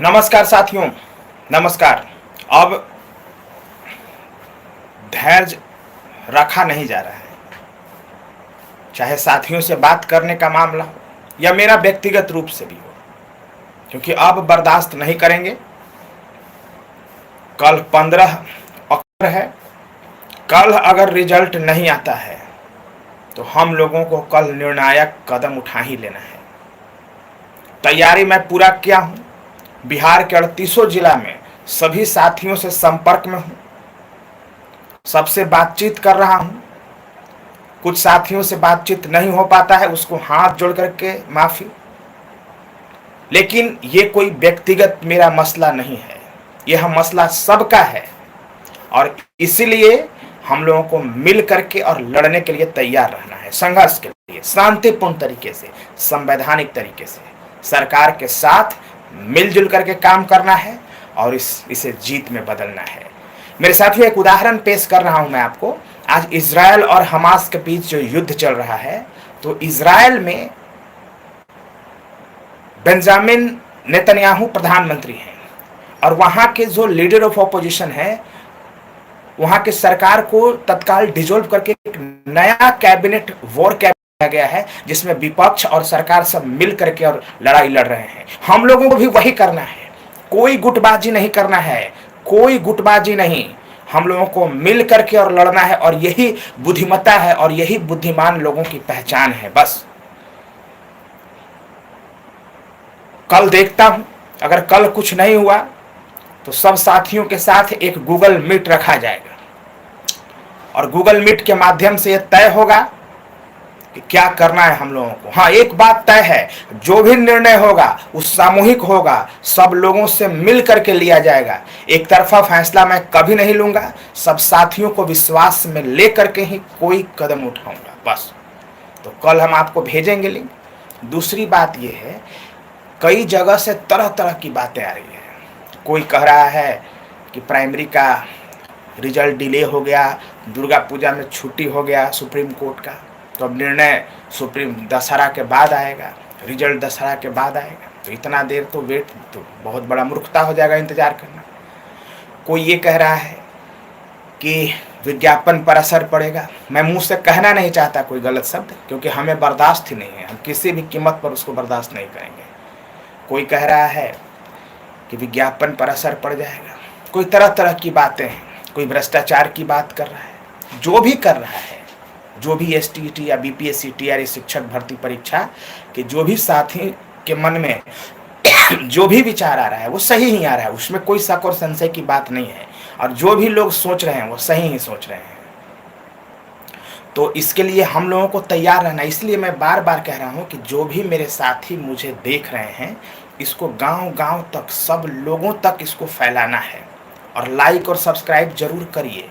नमस्कार साथियों, नमस्कार। अब धैर्य रखा नहीं जा रहा है, चाहे साथियों से बात करने का मामला हो या मेरा व्यक्तिगत रूप से भी हो, क्योंकि अब बर्दाश्त नहीं करेंगे। कल 15 अक्टूबर है। कल अगर रिजल्ट नहीं आता है तो हम लोगों को कल निर्णायक कदम उठा ही लेना है। तैयारी मैं पूरा किया हूं। बिहार के 38 जिला में सभी साथियों से संपर्क में हूं, सबसे बातचीत कर रहा हूं। कुछ साथियों से बातचीत नहीं हो पाता है, उसको हाथ जोड़ करके माफी। लेकिन ये कोई व्यक्तिगत मेरा मसला नहीं है, यह मसला सबका है और इसीलिए हम लोगों को मिल करके और लड़ने के लिए तैयार रहना है। संघर्ष के लिए शांतिपूर्ण तरीके से, संवैधानिक तरीके से सरकार के साथ मिलजुल करके काम करना है और इसे जीत में बदलना है। मेरे साथियों, एक उदाहरण पेश कर रहा हूं मैं आपको। आज इजराइल और हमास के बीच जो युद्ध चल रहा है, तो इजराइल में बेंजामिन नेतन्याहू प्रधानमंत्री हैं और वहां के जो लीडर ऑफ ऑपोजिशन है, वहां के सरकार को तत्काल डिसॉल्व करके एक नया कैबिनेट, वॉर कैबिनेट गया है, जिसमें विपक्ष और सरकार सब मिल करके और लड़ाई लड़ रहे हैं। हम लोगों को भी वही करना है, कोई गुटबाजी नहीं करना है, कोई गुटबाजी नहीं। हम लोगों को मिल करके और लड़ना है और यही बुद्धिमत्ता है और यही बुद्धिमान लोगों की पहचान है। बस कल देखता हूं, अगर कल कुछ नहीं हुआ तो सब साथियों के साथ एक गूगल मीट रखा जाएगा और गूगल मीट के माध्यम से यह तय होगा कि क्या करना है हम लोगों को। हाँ, एक बात तय है, जो भी निर्णय होगा वो सामूहिक होगा, सब लोगों से मिल करके लिया जाएगा। एक तरफा फैसला मैं कभी नहीं लूंगा, सब साथियों को विश्वास में ले करके ही कोई कदम उठाऊंगा। बस तो कल हम आपको भेजेंगे लिंक। दूसरी बात यह है, कई जगह से तरह तरह की बातें आ रही है। कोई कह रहा है कि प्राइमरी का रिजल्ट डिले हो गया, दुर्गा पूजा में छुट्टी हो गया सुप्रीम कोर्ट का, तो अब निर्णय सुप्रीम दशहरा के बाद आएगा, रिजल्ट दशहरा के बाद आएगा। तो इतना देर तो वेट, तो बहुत बड़ा मूर्खता हो जाएगा इंतजार करना। कोई ये कह रहा है कि विज्ञापन पर असर पड़ेगा। मैं मुंह से कहना नहीं चाहता कोई गलत शब्द, क्योंकि हमें बर्दाश्त ही नहीं है, हम किसी भी कीमत पर उसको बर्दाश्त नहीं करेंगे। कोई कह रहा है कि विज्ञापन पर असर पड़ जाएगा। कोई तरह तरह की बातें हैं, कोई भ्रष्टाचार की बात कर रहा है। जो भी कर रहा है, जो भी एसटीईटी या बीपीएससी टीआरई शिक्षक भर्ती परीक्षा के जो भी साथी के मन में जो भी विचार आ रहा है वो सही ही आ रहा है, उसमें कोई शक और संशय की बात नहीं है। और जो भी लोग सोच रहे हैं वो सही ही सोच रहे हैं। तो इसके लिए हम लोगों को तैयार रहना। इसलिए मैं बार बार कह रहा हूं कि जो भी मेरे साथी मुझे देख रहे हैं, इसको गांव गांव तक, सब लोगों तक इसको फैलाना है और लाइक और सब्सक्राइब जरूर करिए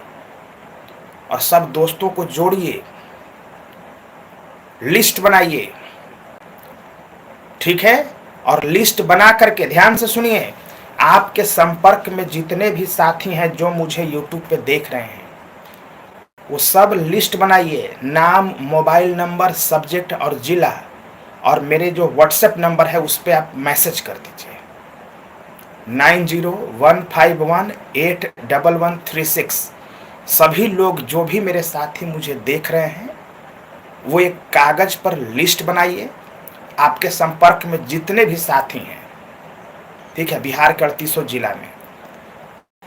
और सब दोस्तों को जोड़िए, लिस्ट बनाइए, ठीक है। और लिस्ट बना करके ध्यान से सुनिए, आपके संपर्क में जितने भी साथी हैं जो मुझे यूट्यूब पे देख रहे हैं, वो सब लिस्ट बनाइए, नाम, मोबाइल नंबर, सब्जेक्ट और जिला, और मेरे जो व्हाट्सएप नंबर है उस पर आप मैसेज कर दीजिए 9015181136। सभी लोग जो भी मेरे साथी मुझे देख रहे हैं वो एक कागज पर लिस्ट बनाइए, आपके संपर्क में जितने भी साथी हैं, ठीक है, बिहार के 38 जिला में,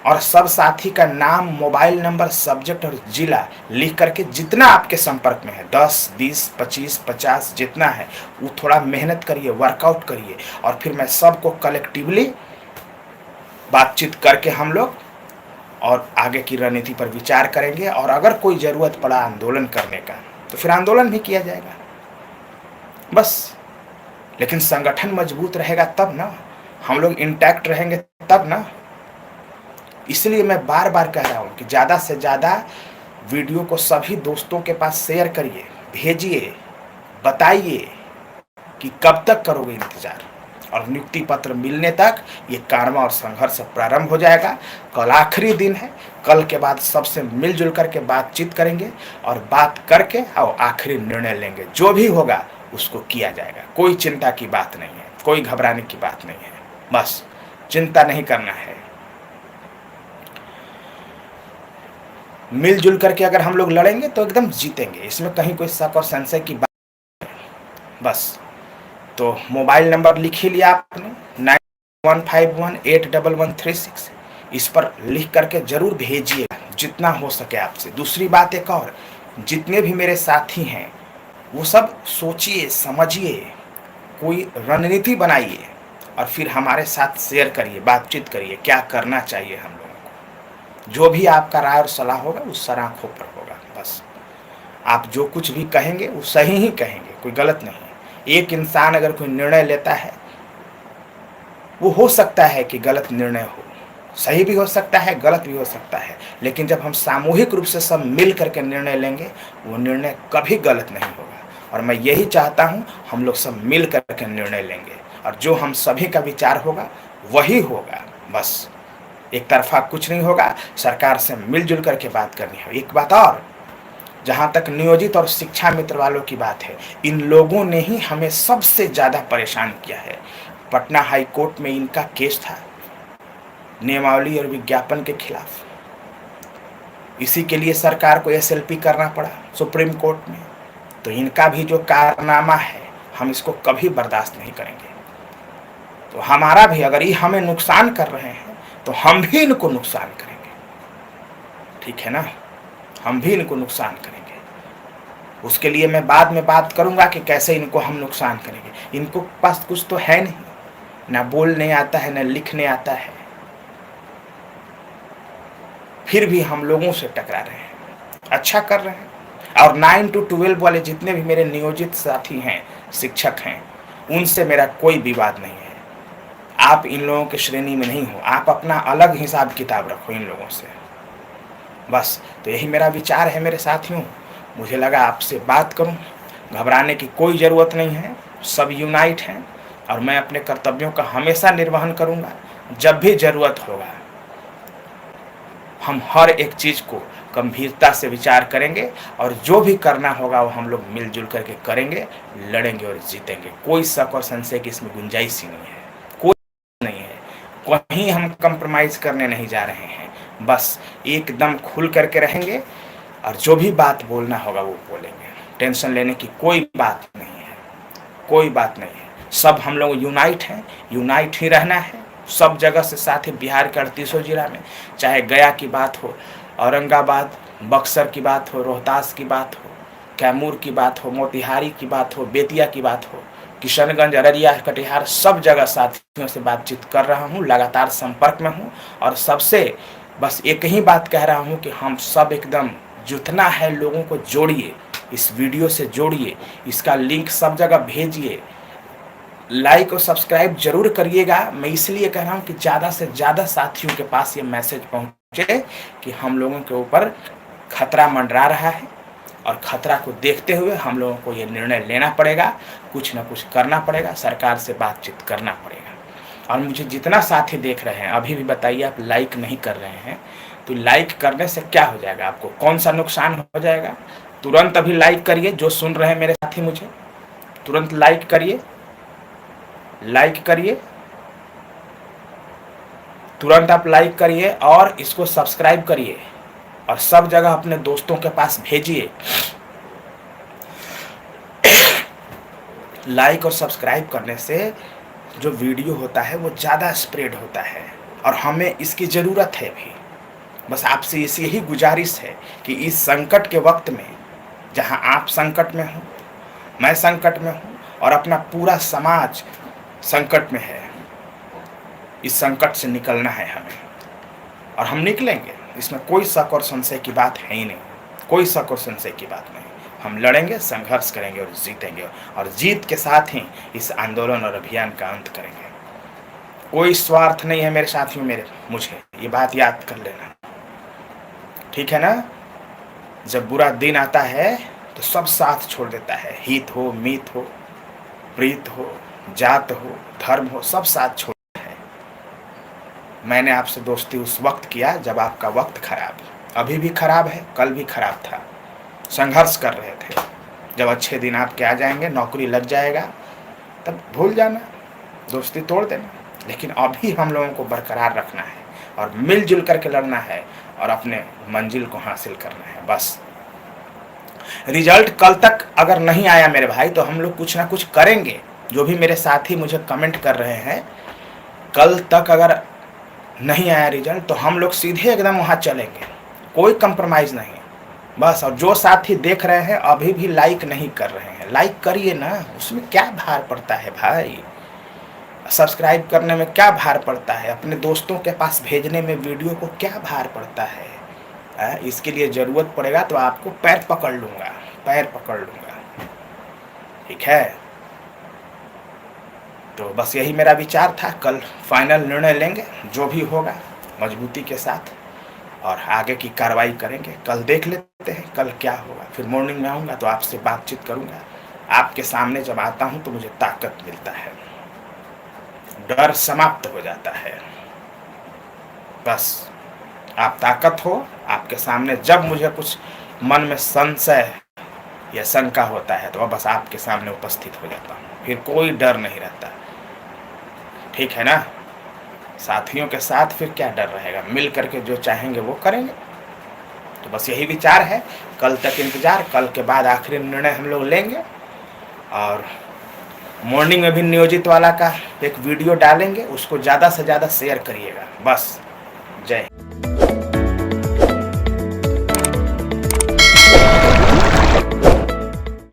और सब साथी का नाम, मोबाइल नंबर, सब्जेक्ट और जिला लिख करके जितना आपके संपर्क में है, 10, 20, 25, 50 जितना है, वो थोड़ा मेहनत करिए, वर्कआउट करिए और फिर मैं सबको कलेक्टिवली बातचीत करके हम लोग और आगे की रणनीति पर विचार करेंगे। और अगर कोई ज़रूरत पड़ा आंदोलन करने का तो फिर आंदोलन भी किया जाएगा। बस, लेकिन संगठन मजबूत रहेगा तब ना, हम लोग इंटैक्ट रहेंगे तब ना। इसलिए मैं बार बार कह रहा हूँ कि ज़्यादा से ज़्यादा वीडियो को सभी दोस्तों के पास शेयर करिए, भेजिए, बताइए कि कब तक करोगे इंतज़ार। और नियुक्ति पत्र मिलने तक ये कारवां और संघर्ष प्रारंभ हो जाएगा। कल आखिरी दिन है, कल के बाद सबसे मिलजुल करके बातचीत करेंगे और बात करके और आखिरी निर्णय लेंगे। जो भी होगा उसको किया जाएगा, कोई चिंता की बात नहीं है, कोई घबराने की बात नहीं है। बस चिंता नहीं करना है। मिलजुल करके अगर हम लोग लड़ेंगे तो एकदम जीतेंगे, इसमें कहीं कोई शक और संशय की बात। बस तो मोबाइल नंबर लिख ही लिया आपने 9151811136, इस पर लिख करके जरूर भेजिएगा जितना हो सके आपसे। दूसरी बात एक और, जितने भी मेरे साथी हैं वो सब सोचिए समझिए, कोई रणनीति बनाइए और फिर हमारे साथ शेयर करिए, बातचीत करिए क्या करना चाहिए हम लोगों को। जो भी आपका राय और सलाह होगा वो सराखों पर होगा। बस आप जो कुछ भी कहेंगे वो सही ही कहेंगे, कोई गलत नहीं है। एक इंसान अगर कोई निर्णय लेता है वो हो सकता है कि गलत निर्णय हो, सही भी हो सकता है गलत भी हो सकता है, लेकिन जब हम सामूहिक रूप से सब मिल करके निर्णय लेंगे वो निर्णय कभी गलत नहीं होगा। और मैं यही चाहता हूँ हम लोग सब मिल करके निर्णय लेंगे और जो हम सभी का विचार होगा वही होगा। बस एक तरफा कुछ नहीं होगा, सरकार से मिलजुल करके बात करनी है। एक बात और, जहाँ तक नियोजित और शिक्षा मित्र वालों की बात है, इन लोगों ने ही हमें सबसे ज़्यादा परेशान किया है। पटना हाई कोर्ट में इनका केस था नियमावली और विज्ञापन के खिलाफ, इसी के लिए सरकार को एसएलपी करना पड़ा सुप्रीम कोर्ट में। तो इनका भी जो कारनामा है हम इसको कभी बर्दाश्त नहीं करेंगे। तो हमारा भी, अगर ये हमें नुकसान कर रहे हैं तो हम भी इनको नुकसान करेंगे, ठीक है ना, हम भी इनको नुकसान करेंगे। उसके लिए मैं बाद में बात करूंगा कि कैसे इनको हम नुकसान करेंगे। इनको पास कुछ तो है नहीं, ना बोलने आता है ना लिखने आता है, फिर भी हम लोगों से टकरा रहे हैं, अच्छा कर रहे हैं। और 9 to 12 वाले जितने भी मेरे नियोजित साथी हैं, शिक्षक हैं, उनसे मेरा कोई विवाद नहीं है। आप इन लोगों की श्रेणी में नहीं हो, आप अपना अलग हिसाब किताब रखो इन लोगों से। बस तो यही मेरा विचार है मेरे साथियों। मुझे लगा आपसे बात करूं, घबराने की कोई ज़रूरत नहीं है, सब यूनाइट हैं और मैं अपने कर्तव्यों का हमेशा निर्वहन करूंगा। जब भी ज़रूरत होगा हम हर एक चीज़ को गंभीरता से विचार करेंगे और जो भी करना होगा वो हम लोग मिलजुल करके करेंगे, लड़ेंगे और जीतेंगे। कोई शक और संशय की इसमें गुंजाइश ही नहीं है, कोई नहीं है, कहीं हम कंप्रोमाइज़ करने नहीं जा रहे हैं। बस एकदम खुल करके रहेंगे और जो भी बात बोलना होगा वो बोलेंगे। टेंशन लेने की कोई बात नहीं है, कोई बात नहीं है। सब हम लोग यूनाइट हैं, यूनाइट ही रहना है सब जगह से। साथ ही बिहार के 38 जिला में, चाहे गया की बात हो, औरंगाबाद, बक्सर की बात हो, रोहतास की बात हो, कैमूर की बात हो, मोतिहारी की बात हो, बेतिया की बात हो, किशनगंज, अररिया, कटिहार, सब जगह साथियों से बातचीत कर रहा हूँ, लगातार संपर्क में हूँ। और सबसे बस एक ही बात कह रहा हूँ कि हम सब एकदम जितना है लोगों को जोड़िए, इस वीडियो से जोड़िए, इसका लिंक सब जगह भेजिए, लाइक और सब्सक्राइब जरूर करिएगा। मैं इसलिए कह रहा हूँ कि ज़्यादा से ज़्यादा साथियों के पास ये मैसेज पहुँचे कि हम लोगों के ऊपर खतरा मंडरा रहा है और खतरा को देखते हुए हम लोगों को ये निर्णय लेना पड़ेगा, कुछ ना कुछ करना पड़ेगा, सरकार से बातचीत करना पड़ेगा। और मुझे जितना साथी देख रहे हैं, अभी भी बताइए आप लाइक नहीं कर रहे हैं, तो लाइक करने से क्या हो जाएगा, आपको कौन सा नुकसान हो जाएगा? तुरंत अभी लाइक करिए, जो सुन रहे हैं मेरे साथी मुझे, तुरंत लाइक करिए, लाइक करिए, तुरंत आप लाइक करिए और इसको सब्सक्राइब करिए और सब जगह अपने दोस्तों के पास भेजिए। लाइक और सब्सक्राइब करने से जो वीडियो होता है वो ज़्यादा स्प्रेड होता है और हमें इसकी ज़रूरत है भी। बस आपसे यही गुजारिश है कि इस संकट के वक्त में, जहां आप संकट में हो, मैं संकट में हूं और अपना पूरा समाज संकट में है, इस संकट से निकलना है हमें और हम निकलेंगे। इसमें कोई शक और संशय की बात है ही नहीं, कोई शक और संशय की बात नहीं। हम लड़ेंगे, संघर्ष करेंगे और जीतेंगे और जीत के साथ ही इस आंदोलन और अभियान का अंत करेंगे। कोई स्वार्थ नहीं है मेरे साथियों, मुझे ये बात याद कर लेना, ठीक है ना। जब बुरा दिन आता है तो सब साथ छोड़ देता है, हित हो, मीत हो, प्रीत हो, जात हो, धर्म हो, सब साथ छोड़ देता है। मैंने आपसे दोस्ती उस वक्त किया जब आपका वक्त खराब, अभी भी खराब है, कल भी खराब था, संघर्ष कर रहे थे। जब अच्छे दिन आपके आ जाएंगे, नौकरी लग जाएगा, तब भूल जाना, दोस्ती तोड़ देना। लेकिन अभी हम लोगों को बरकरार रखना है और मिलजुल करके लड़ना है और अपने मंजिल को हासिल करना है। बस रिजल्ट कल तक अगर नहीं आया मेरे भाई, तो हम लोग कुछ ना कुछ करेंगे। जो भी मेरे साथी मुझे कमेंट कर रहे हैं, कल तक अगर नहीं आया रिजल्ट तो हम लोग सीधे एकदम वहाँ चलेंगे, कोई कंप्रोमाइज़ नहीं। बस, और जो साथी देख रहे हैं अभी भी लाइक नहीं कर रहे हैं, लाइक करिए ना, उसमें क्या भार पड़ता है भाई। सब्सक्राइब करने में क्या भार पड़ता है, अपने दोस्तों के पास भेजने में वीडियो को क्या भार पड़ता है। इसके लिए ज़रूरत पड़ेगा तो आपको पैर पकड़ लूँगा, पैर पकड़ लूँगा, ठीक है। तो बस यही मेरा विचार था। कल फाइनल निर्णय लेंगे, जो भी होगा मजबूती के साथ, और आगे की कार्रवाई करेंगे। कल देख लेते हैं कल क्या होगा। फिर मॉर्निंग में आऊँगा तो आपसे बातचीत करूँगा। आपके सामने जब आता हूँ तो मुझे ताकत मिलता है, डर समाप्त हो जाता है। बस आप ताकत हो, आपके सामने जब मुझे कुछ मन में संशय या शंका होता है तो बस आपके सामने उपस्थित हो जाता हूँ, फिर कोई डर नहीं रहता, ठीक है ना। साथियों के साथ फिर क्या डर रहेगा, मिल करके जो चाहेंगे वो करेंगे। तो बस यही विचार है। कल तक इंतज़ार, कल के बाद आखिरी निर्णय हम लोग लेंगे। और मॉर्निंग में भी नियोजित वाला का एक वीडियो डालेंगे, उसको ज़्यादा से ज़्यादा शेयर करिएगा। बस, जय।